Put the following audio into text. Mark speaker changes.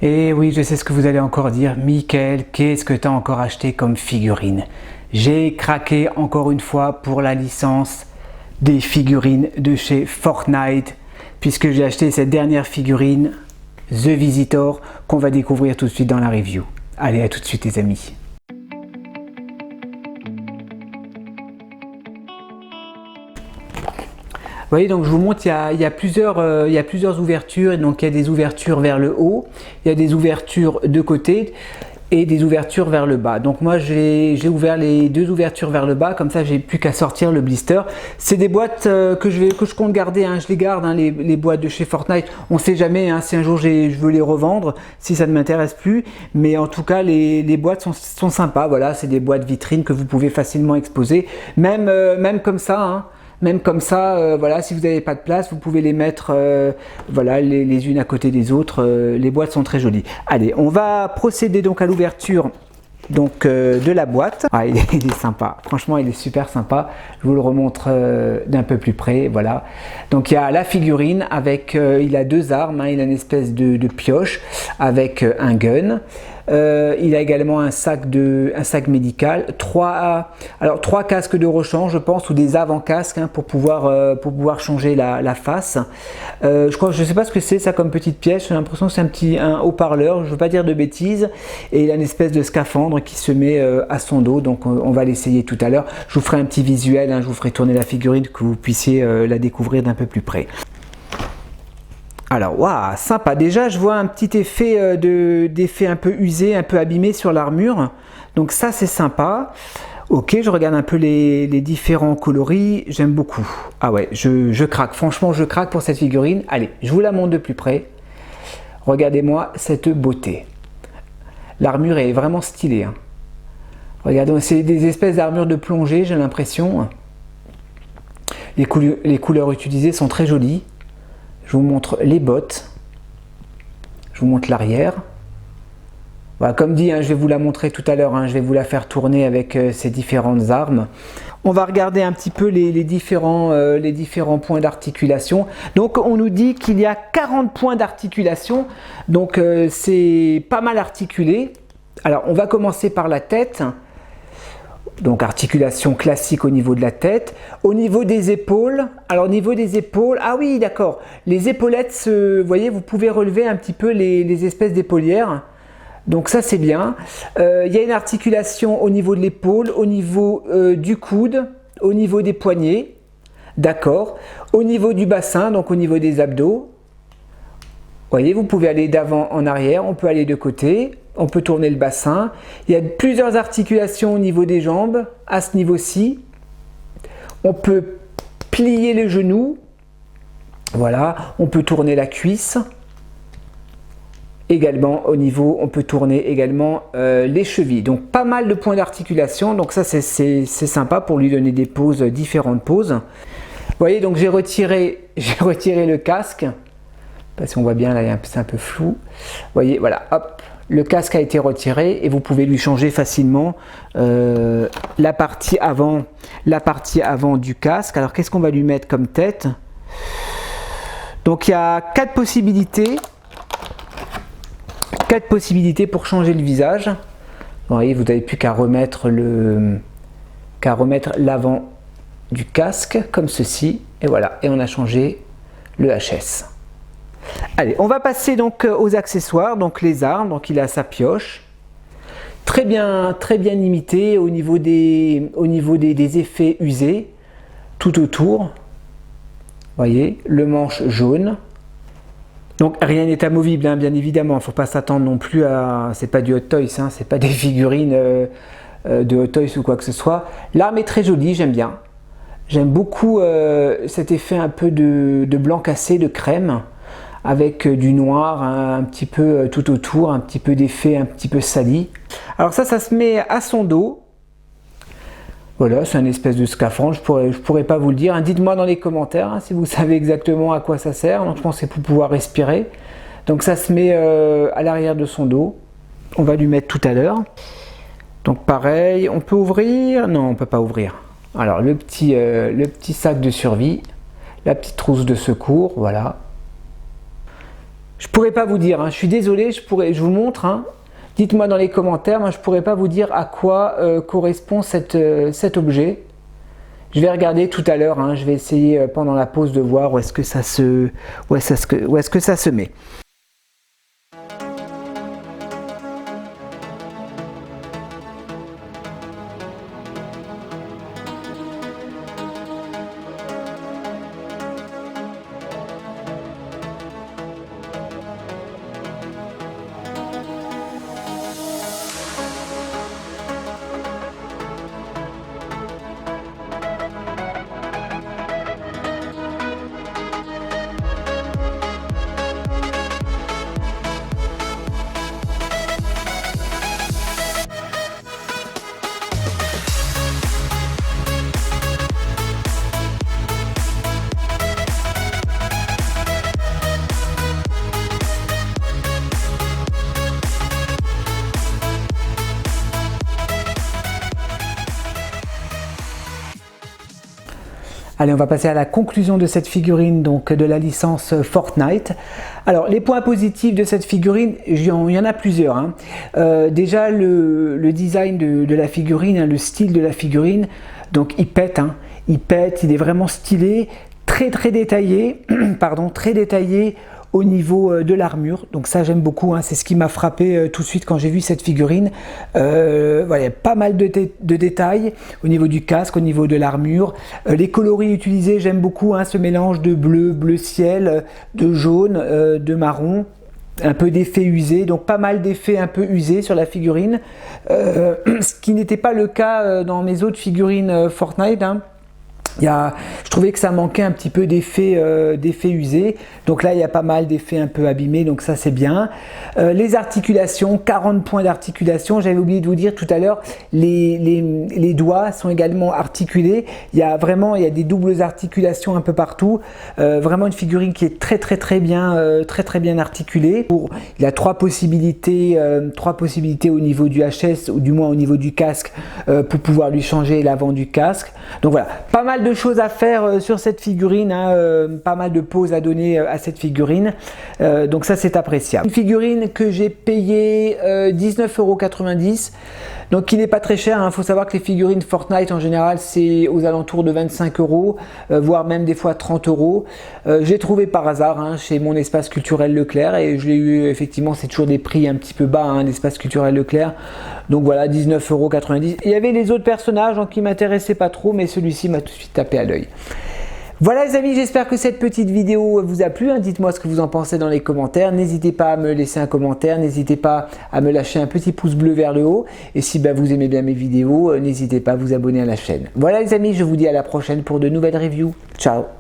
Speaker 1: Et oui, je sais ce que vous allez encore dire. Mickaël, qu'est-ce que tu as encore acheté comme figurine? J'ai craqué encore une fois pour la licence des figurines de chez Fortnite, puisque j'ai acheté cette dernière figurine, The Visitor, qu'on va découvrir tout de suite dans la review. Allez, à tout de suite les amis. Vous voyez, donc je vous montre, il y a plusieurs ouvertures. Donc il y a des ouvertures vers le haut, il y a des ouvertures de côté et des ouvertures vers le bas. Donc moi j'ai ouvert les deux ouvertures vers le bas, comme ça j'ai plus qu'à sortir le blister. C'est des boîtes que je compte garder, hein. Je les garde, hein, les boîtes de chez Fortnite. On ne sait jamais, hein, si un jour je veux les revendre, si ça ne m'intéresse plus. Mais en tout cas les boîtes sont sympas. Voilà, c'est des boîtes vitrines que vous pouvez facilement exposer, même comme ça, hein. Même comme ça, voilà, si vous n'avez pas de place, vous pouvez les mettre voilà, les unes à côté des autres. Les boîtes sont très jolies. Allez, on va procéder donc à l'ouverture de la boîte. Ah, il est sympa. Franchement, il est super sympa. Je vous le remontre d'un peu plus près. Voilà. Donc, il y a la figurine avec, il a deux armes. Hein, il a une espèce de pioche avec un gun. Il a également un sac médical, trois casques de rechange, je pense, ou des avant-casques, hein, pour pouvoir changer la face. Je sais pas ce que c'est ça comme petite pièce. J'ai l'impression que c'est un haut-parleur. Je veux pas dire de bêtises. Et il a une espèce de scaphandre qui se met à son dos. Donc on va l'essayer tout à l'heure. Je vous ferai un petit visuel. Hein, je vous ferai tourner la figurine que vous puissiez la découvrir d'un peu plus près. Alors, waouh, sympa. Déjà, je vois un petit effet d'effet un peu usé, un peu abîmé sur l'armure. Donc ça, c'est sympa. Ok, je regarde un peu les différents coloris. J'aime beaucoup. Ah ouais, je craque. Franchement, je craque pour cette figurine. Allez, je vous la montre de plus près. Regardez-moi cette beauté. L'armure est vraiment stylée, hein. Regardez, c'est des espèces d'armures de plongée, j'ai l'impression. Les couleurs utilisées sont très jolies. Je vous montre les bottes, je vous montre l'arrière. Voilà, comme dit, hein, je vais vous la montrer tout à l'heure, hein, je vais vous la faire tourner avec ces différentes armes. On va regarder un petit peu les différents points d'articulation. Donc on nous dit qu'il y a 40 points d'articulation, donc c'est pas mal articulé. Alors on va commencer par la tête. Donc articulation classique au niveau de la tête. Au niveau des épaules, alors au niveau des épaules, ah oui d'accord, les épaulettes, vous voyez, vous pouvez relever un petit peu les espèces d'épaulières. Donc ça c'est bien. Il y a une articulation au niveau de l'épaule, au niveau du coude, au niveau des poignets. D'accord. Au niveau du bassin, donc au niveau des abdos. Vous voyez, vous pouvez aller d'avant en arrière, on peut aller de côté. On peut tourner le bassin. Il y a plusieurs articulations au niveau des jambes, à ce niveau-ci. On peut plier les genoux. Voilà. On peut tourner la cuisse. Également, au niveau, on peut tourner également les chevilles. Donc, pas mal de points d'articulation. Donc, ça, c'est sympa pour lui donner des poses, différentes poses. Vous voyez, donc j'ai retiré le casque. Parce qu'on voit bien, là, c'est un peu flou. Vous voyez, voilà, hop. Le casque a été retiré et vous pouvez lui changer facilement la partie avant du casque. Alors qu'est-ce qu'on va lui mettre comme tête? Donc il y a 4 possibilités. 4 possibilités pour changer le visage. Vous voyez, vous n'avez plus qu'à remettre l'avant du casque comme ceci. Et voilà, et on a changé le HS. Allez, on va passer donc aux accessoires, donc les armes. Donc il a sa pioche, très bien imité au niveau des effets usés tout autour. Vous voyez, le manche jaune. Donc rien n'est amovible, hein, bien évidemment. Il ne faut pas s'attendre non plus à, c'est pas du Hot Toys, hein, c'est pas des figurines de Hot Toys ou quoi que ce soit. L'arme est très jolie, j'aime bien. J'aime beaucoup cet effet un peu de blanc cassé, de crème, avec du noir un petit peu tout autour, un petit peu d'effet un petit peu sali. Alors ça se met à son dos. Voilà, c'est un espèce de scaphandre, je pourrais pas vous le dire. Hein. Dites-moi dans les commentaires, hein, si vous savez exactement à quoi ça sert. Donc je pense que c'est pour pouvoir respirer. Donc ça se met à l'arrière de son dos. On va lui mettre tout à l'heure. Donc pareil, on peut ouvrir? Non, on peut pas ouvrir. Alors le petit sac de survie, la petite trousse de secours, voilà. Je pourrais pas vous dire, hein, je suis désolé, je vous montre. Hein. Dites-moi dans les commentaires, moi je pourrais pas vous dire à quoi correspond cet objet. Je vais regarder tout à l'heure, hein, je vais essayer pendant la pause de voir où est-ce que ça se met. Allez, on va passer à la conclusion de cette figurine, donc de la licence Fortnite. Alors, les points positifs de cette figurine, il y en a plusieurs. Hein. Déjà, le design de la figurine, hein, le style de la figurine, donc il pète, hein, il est vraiment stylé, très détaillé, pardon, très détaillé au niveau de l'armure, donc ça j'aime beaucoup, hein, c'est ce qui m'a frappé tout de suite quand j'ai vu cette figurine. Voilà, pas mal de détails au niveau du casque, au niveau de l'armure. Les coloris utilisés, j'aime beaucoup, hein, ce mélange de bleu ciel, de jaune, de marron, un peu d'effets usés, donc pas mal d'effets un peu usés sur la figurine, ce qui n'était pas le cas dans mes autres figurines Fortnite. Hein. Je trouvais que ça manquait un petit peu d'effets usés, donc là il y a pas mal d'effets un peu abîmés, donc ça c'est bien. Les articulations, 40 points d'articulation, j'avais oublié de vous dire tout à l'heure, les doigts sont également articulés, il y a des doubles articulations un peu partout, vraiment une figurine qui est très bien articulée. Il y a trois possibilités au niveau du HS, ou du moins au niveau du casque, pour pouvoir lui changer l'avant du casque, donc voilà, pas mal de choses à faire sur cette figurine, hein, pas mal de poses à donner à cette figurine, donc ça c'est appréciable. Une figurine que j'ai payé 19,90 €, donc qui n'est pas très cher. Il faut savoir que les figurines Fortnite en général c'est aux alentours de 25 €, voire même des fois 30 €. J'ai trouvé par hasard, hein, chez mon espace culturel Leclerc, et je l'ai eu, effectivement c'est toujours des prix un petit peu bas, hein, l'espace culturel Leclerc, donc voilà, 19,90 €. Il y avait les autres personnages, hein, qui m'intéressaient pas trop, mais celui-ci m'a tout de suite tapé à l'œil. Voilà les amis, j'espère que cette petite vidéo vous a plu, hein. Dites-moi ce que vous en pensez dans les commentaires, n'hésitez pas à me laisser un commentaire, n'hésitez pas à me lâcher un petit pouce bleu vers le haut, et si vous aimez bien mes vidéos, n'hésitez pas à vous abonner à la chaîne. Voilà les amis, je vous dis à la prochaine pour de nouvelles reviews, ciao.